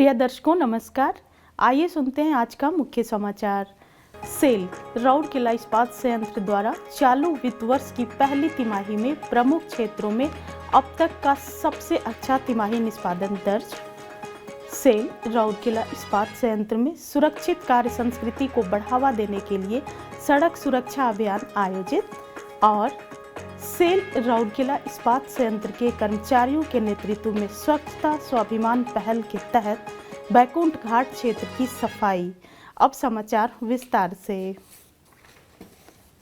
प्रिय दर्शकों नमस्कार। आइए सुनते हैं आज का मुख्य समाचार। सेल राउरकेला इस्पात संयंत्र द्वारा चालू वित्त वर्ष की पहली तिमाही में प्रमुख क्षेत्रों में अब तक का सबसे अच्छा तिमाही निष्पादन दर्ज। सेल राउरकेला इस्पात संयंत्र में सुरक्षित कार्य संस्कृति को बढ़ावा देने के लिए सड़क सुरक्षा अभियान आयोजित। और सेल राउरकेला इस्पात संयंत्र के कर्मचारियों के नेतृत्व में स्वच्छता स्वाभिमान पहल के तहत बैकुंठ घाट क्षेत्र की सफाई। अब समाचार विस्तार से।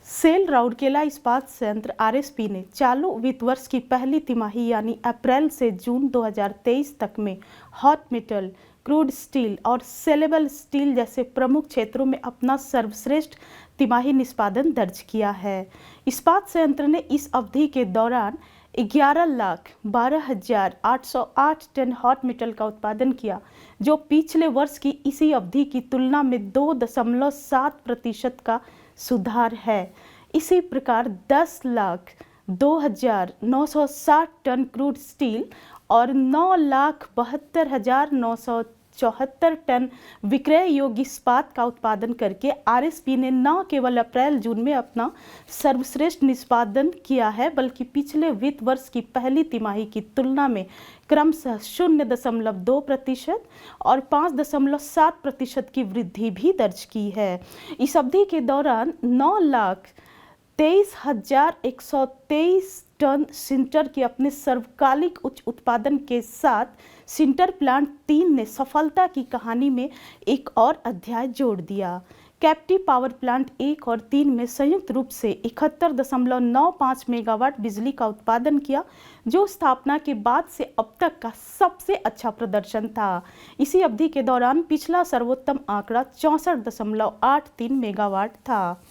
सेल राउरकेला इस्पात संयंत्र आरएसपी ने चालू वित्त वर्ष की पहली तिमाही यानी अप्रैल से जून 2023 तक में हॉट मेटल, क्रूड स्टील और सेलेबल स्टील जैसे प्रमुख क्षेत्रों में अपना सर्वश्रेष्ठ तिमाही निष्पादन दर्ज किया है। इस्पात संयंत्र ने इस अवधि के दौरान 11,12,808 टन हॉट मेटल का उत्पादन किया, जो पिछले वर्ष की इसी अवधि की तुलना में 2.7% का सुधार है। इसी प्रकार 10,02,960 टन क्रूड स्टील और 9,72,974 टन विक्रय योग्य इस्पात का उत्पादन करके आरएसपी ने न केवल अप्रैल जून में अपना सर्वश्रेष्ठ निष्पादन किया है, बल्कि पिछले वित्त वर्ष की पहली तिमाही की तुलना में क्रमशः 0.2% और 5.7% की वृद्धि भी दर्ज की है। इस अवधि के दौरान 9,23,123 टन सिंटर के अपने सर्वकालिक उच्च उत्पादन के साथ सिंटर प्लांट 3 ने सफलता की कहानी में एक और अध्याय जोड़ दिया। कैप्टिव पावर प्लांट 1 और 3 में संयुक्त रूप से 71.95 मेगावाट बिजली का उत्पादन किया, जो स्थापना के बाद से अब तक का सबसे अच्छा प्रदर्शन था। इसी अवधि के दौरान पिछला सर्वोत्तम आंकड़ा 64.83 मेगावाट था।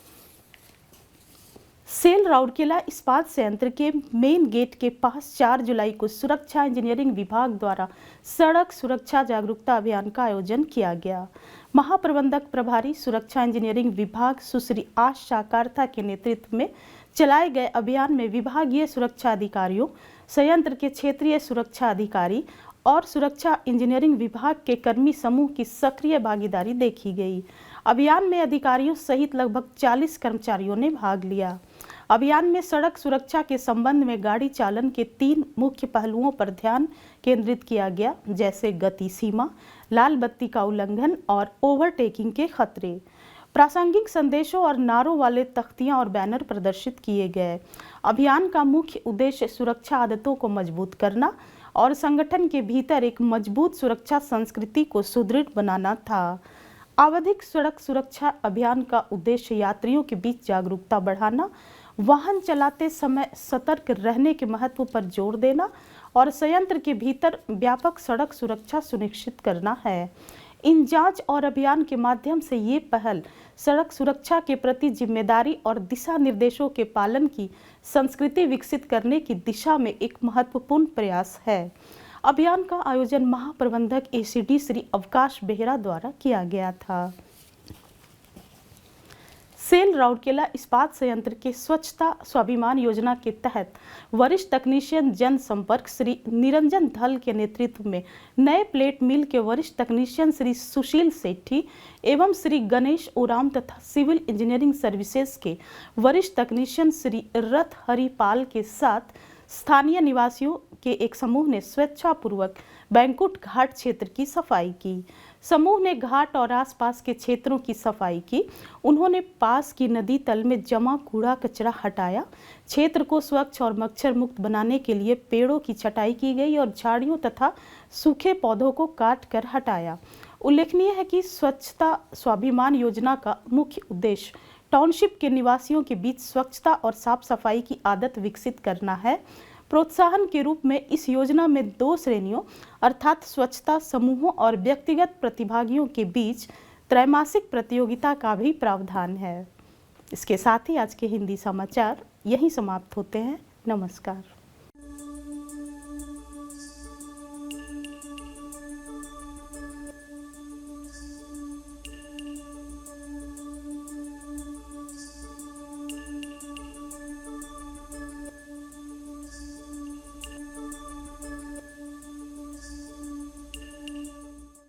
सेल राउरकेला इस्पात संयंत्र के मेन गेट के पास 4 जुलाई को सुरक्षा इंजीनियरिंग विभाग द्वारा सड़क सुरक्षा जागरूकता अभियान का आयोजन किया गया। महाप्रबंधक प्रभारी सुरक्षा इंजीनियरिंग विभाग सुश्री आशा कारथा के नेतृत्व में चलाए गए अभियान में विभागीय सुरक्षा अधिकारियों, संयंत्र के क्षेत्रीय सुरक्षा अधिकारी और सुरक्षा इंजीनियरिंग विभाग के कर्मी समूह की सक्रिय भागीदारी देखी गई। अभियान में अधिकारियों सहित लगभग 40 कर्मचारियों ने भाग लिया। अभियान में सड़क सुरक्षा के संबंध में गाड़ी चालन के 3 मुख्य पहलुओं पर ध्यान केंद्रित किया गया, जैसे गति सीमा, लाल बत्ती का उल्लंघन और ओवरटेकिंग के खतरे। प्रासंगिक संदेशों और नारों वाले तख्तियां और बैनर प्रदर्शित किए गए। अभियान का मुख्य उद्देश्य सुरक्षा आदतों को मजबूत करना और संगठन के भीतर एक मजबूत सुरक्षा संस्कृति को सुदृढ़ बनाना था। आवधिक सड़क सुरक्षा अभियान का उद्देश्य यात्रियों के बीच जागरूकता बढ़ाना, वाहन चलाते समय सतर्क रहने के महत्व पर जोर देना और संयंत्र के भीतर व्यापक सड़क सुरक्षा सुनिश्चित करना है। इन जांच और अभियान के माध्यम से ये पहल सड़क सुरक्षा के प्रति जिम्मेदारी और दिशा निर्देशों के पालन की संस्कृति विकसित करने की दिशा में एक महत्वपूर्ण प्रयास है। अभियान का आयोजन महाप्रबंधक एसीडी श्री अवकाश बेहरा द्वारा किया गया था। सेल राउरकेला इस्पात संयंत्र के स्वच्छता स्वाभिमान योजना के तहत वरिष्ठ तकनीशियन जनसंपर्क श्री निरंजन धल के नेतृत्व में नए प्लेट मिल के वरिष्ठ तकनीशियन श्री सुशील सेठी एवं श्री गणेश ओराम तथा सिविल इंजीनियरिंग सर्विसेज के वरिष्ठ तकनीशियन श्री रथ हरिपाल के साथ स्थानीय निवासियों के एक समूह ने स्वेच्छापूर्वक बैकुंठ घाट क्षेत्र की सफाई की। समूह ने घाट और आसपास के क्षेत्रों की सफाई की। उन्होंने पास की नदी तल में जमा कूड़ा कचरा हटाया। क्षेत्र को स्वच्छ और मच्छर मुक्त बनाने के लिए पेड़ों की छटाई की गई और झाड़ियों तथा सूखे पौधों को काट कर हटाया। उल्लेखनीय है कि स्वच्छता स्वाभिमान योजना का मुख्य उद्देश्य टाउनशिप के निवासियों के बीच स्वच्छता और साफ सफाई की आदत विकसित करना है। प्रोत्साहन के रूप में इस योजना में 2 श्रेणियों अर्थात स्वच्छता समूहों और व्यक्तिगत प्रतिभागियों के बीच त्रैमासिक प्रतियोगिता का भी प्रावधान है। इसके साथ ही आज के हिंदी समाचार यहीं समाप्त होते हैं। नमस्कार।